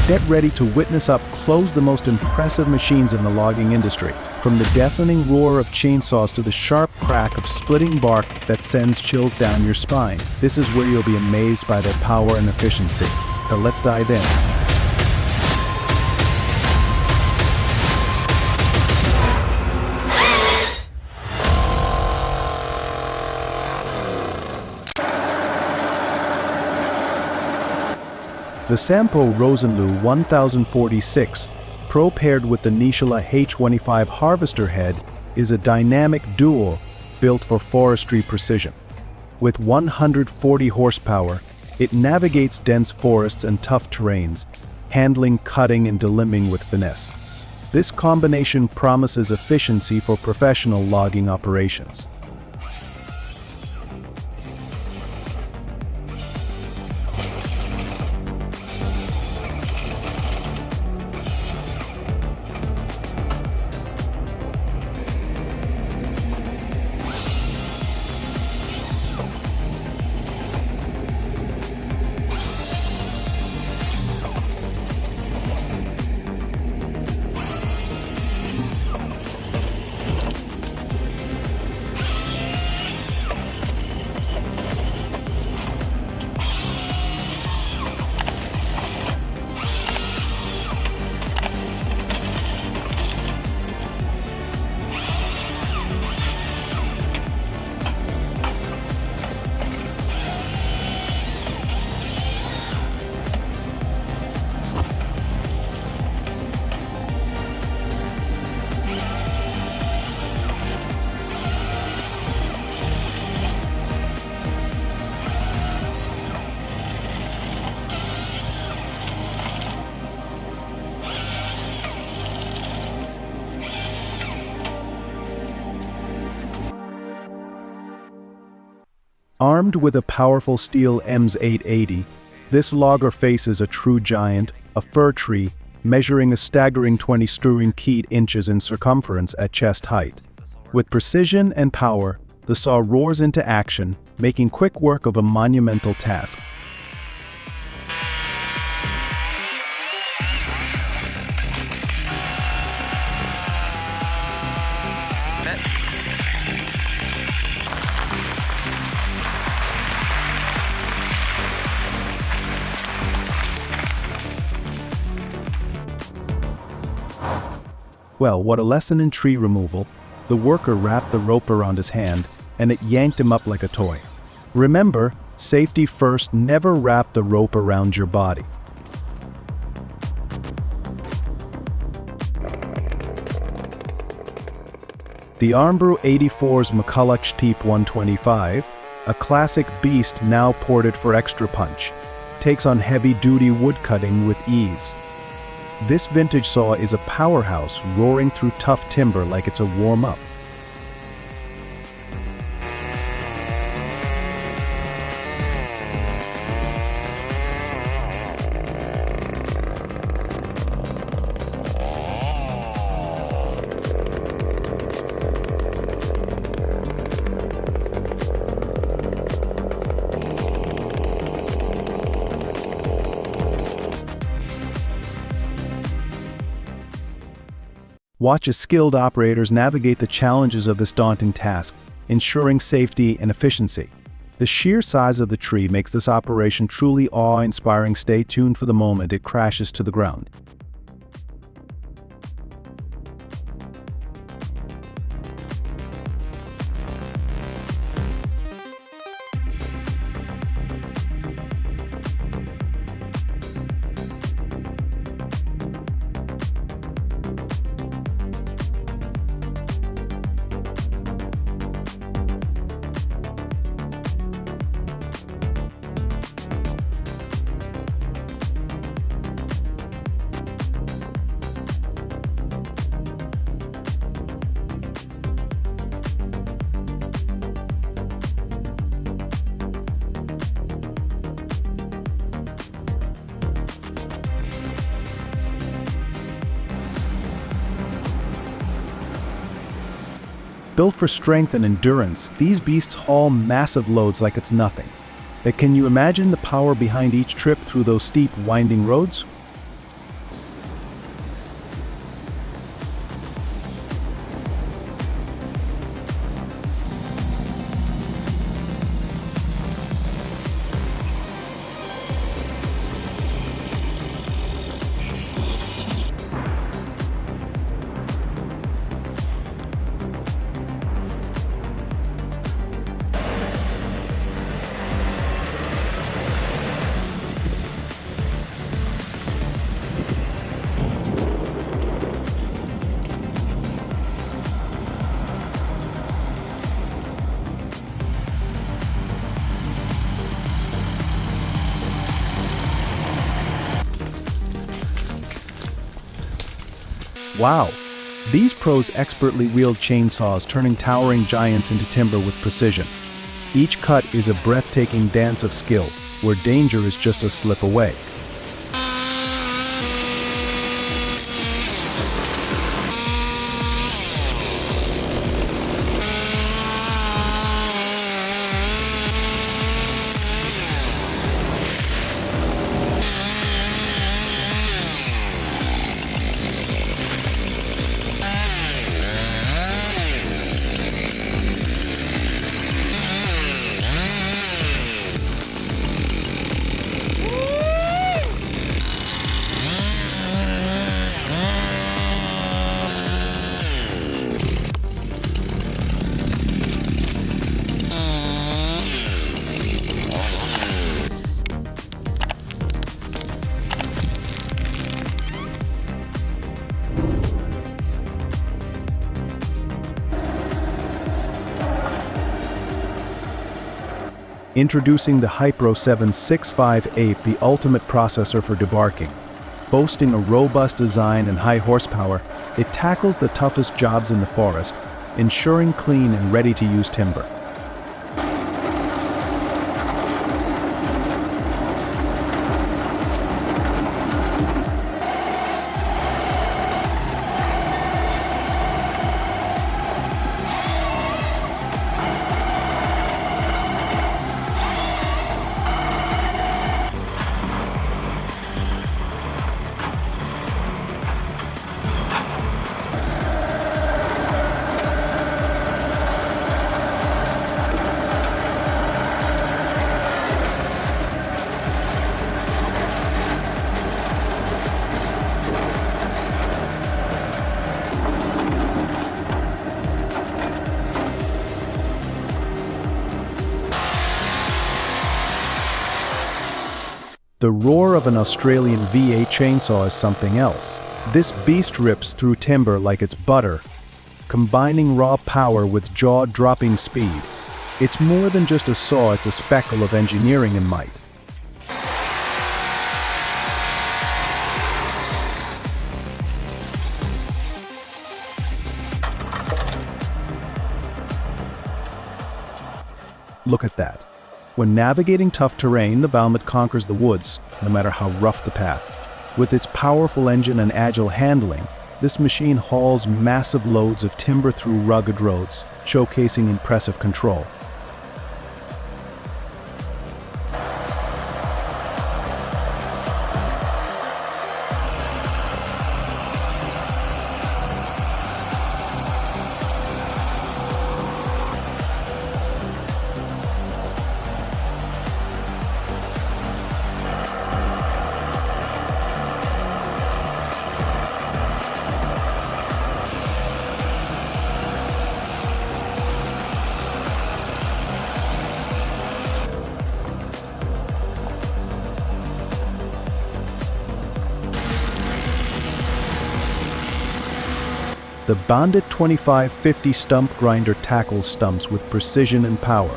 Get ready to witness up close the most impressive machines in the logging industry, from the deafening roar of chainsaws to the sharp crack of splitting bark that sends chills down your spine. This is where you'll be amazed by their power and efficiency. So let's dive in. The Sampo Rosenlu 1046, Pro paired with the Nishila H25 harvester head, is a dynamic duo built for forestry precision. With 140 horsepower, it navigates dense forests and tough terrains, handling cutting and delimbing with finesse. This combination promises efficiency for professional logging operations. Armed with a powerful steel EMS 880, this logger faces a true giant, a fir tree, measuring a staggering 20 inches in circumference at chest height. With precision and power, the saw roars into action, making quick work of a monumental task. Well, what a lesson in tree removal. The worker wrapped the rope around his hand, and it yanked him up like a toy. Remember, safety first, never wrap the rope around your body. The Armbrew 84's McCulloch Teep 125, a classic beast now ported for extra punch, takes on heavy-duty woodcutting with ease. This vintage saw is a powerhouse, roaring through tough timber like it's a warm-up. Watch as skilled operators navigate the challenges of this daunting task, ensuring safety and efficiency. The sheer size of the tree makes this operation truly awe-inspiring. Stay tuned for the moment it crashes to the ground. Built for strength and endurance, these beasts haul massive loads like it's nothing. But can you imagine the power behind each trip through those steep, winding roads? Wow! These pros expertly wield chainsaws, turning towering giants into timber with precision. Each cut is a breathtaking dance of skill, where danger is just a slip away. Introducing the Hypro 765 the ultimate processor for debarking. Boasting a robust design and high horsepower, it tackles the toughest jobs in the forest, ensuring clean and ready-to-use timber. The roar of an Australian V8 chainsaw is something else. This beast rips through timber like it's butter, combining raw power with jaw-dropping speed. It's more than just a saw, it's a speckle of engineering and might. Look at that. When navigating tough terrain, the Valmet conquers the woods, no matter how rough the path. With its powerful engine and agile handling, this machine hauls massive loads of timber through rugged roads, showcasing impressive control. The Bandit 2550 stump grinder tackles stumps with precision and power.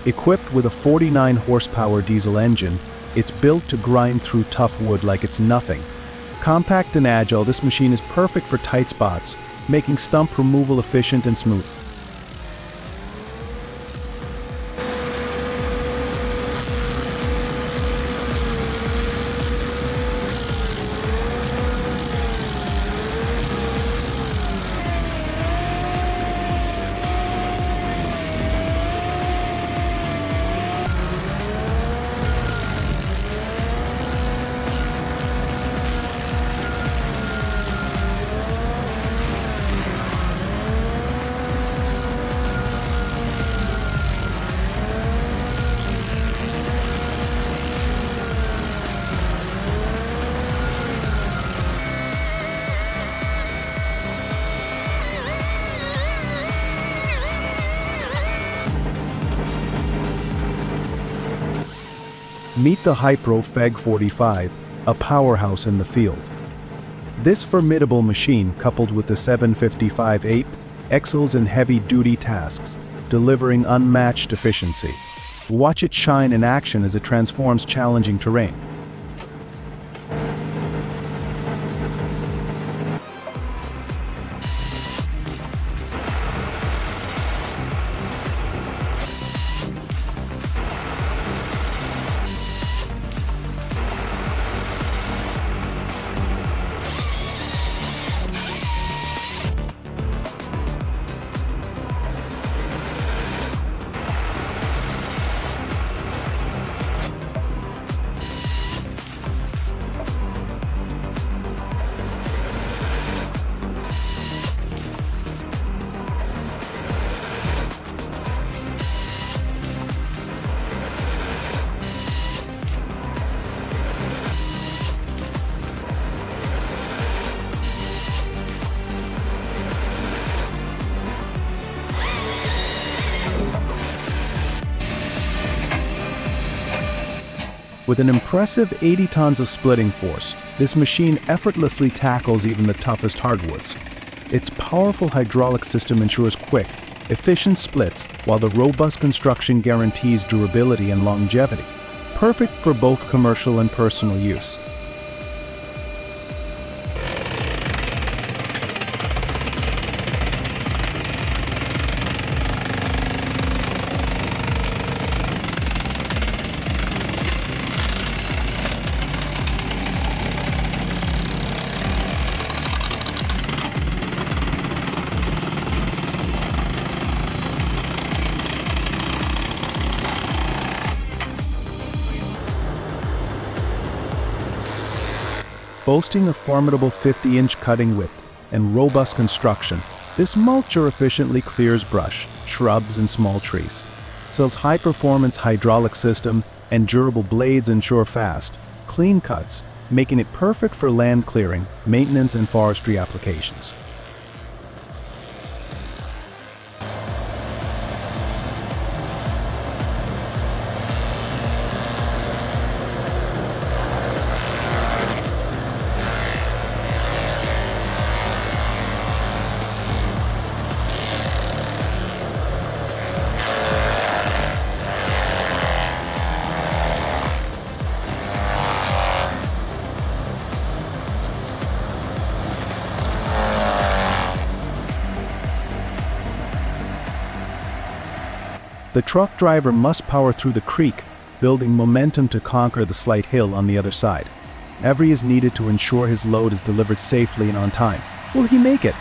Equipped with a 49 horsepower diesel engine, it's built to grind through tough wood like it's nothing. Compact and agile, this machine is perfect for tight spots, making stump removal efficient and smooth. Meet the Hypro Feg 45, a powerhouse in the field. This formidable machine, coupled with the 755 Ape, excels in heavy-duty tasks, delivering unmatched efficiency. Watch it shine in action as it transforms challenging terrain. With an impressive 80 tons of splitting force, this machine effortlessly tackles even the toughest hardwoods. Its powerful hydraulic system ensures quick, efficient splits, while the robust construction guarantees durability and longevity, perfect for both commercial and personal use. Boasting a formidable 50-inch cutting width and robust construction, this mulcher efficiently clears brush, shrubs, and small trees. Its high-performance hydraulic system and durable blades ensure fast, clean cuts, making it perfect for land clearing, maintenance, and forestry applications. The truck driver must power through the creek, building momentum to conquer the slight hill on the other side. Every is needed to ensure his load is delivered safely and on time. Will he make it?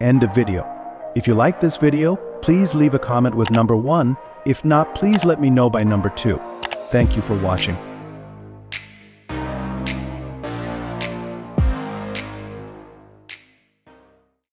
End of video. If you like this video, please leave a comment with number 1. If not, please let me know by number 2. Thank you for watching.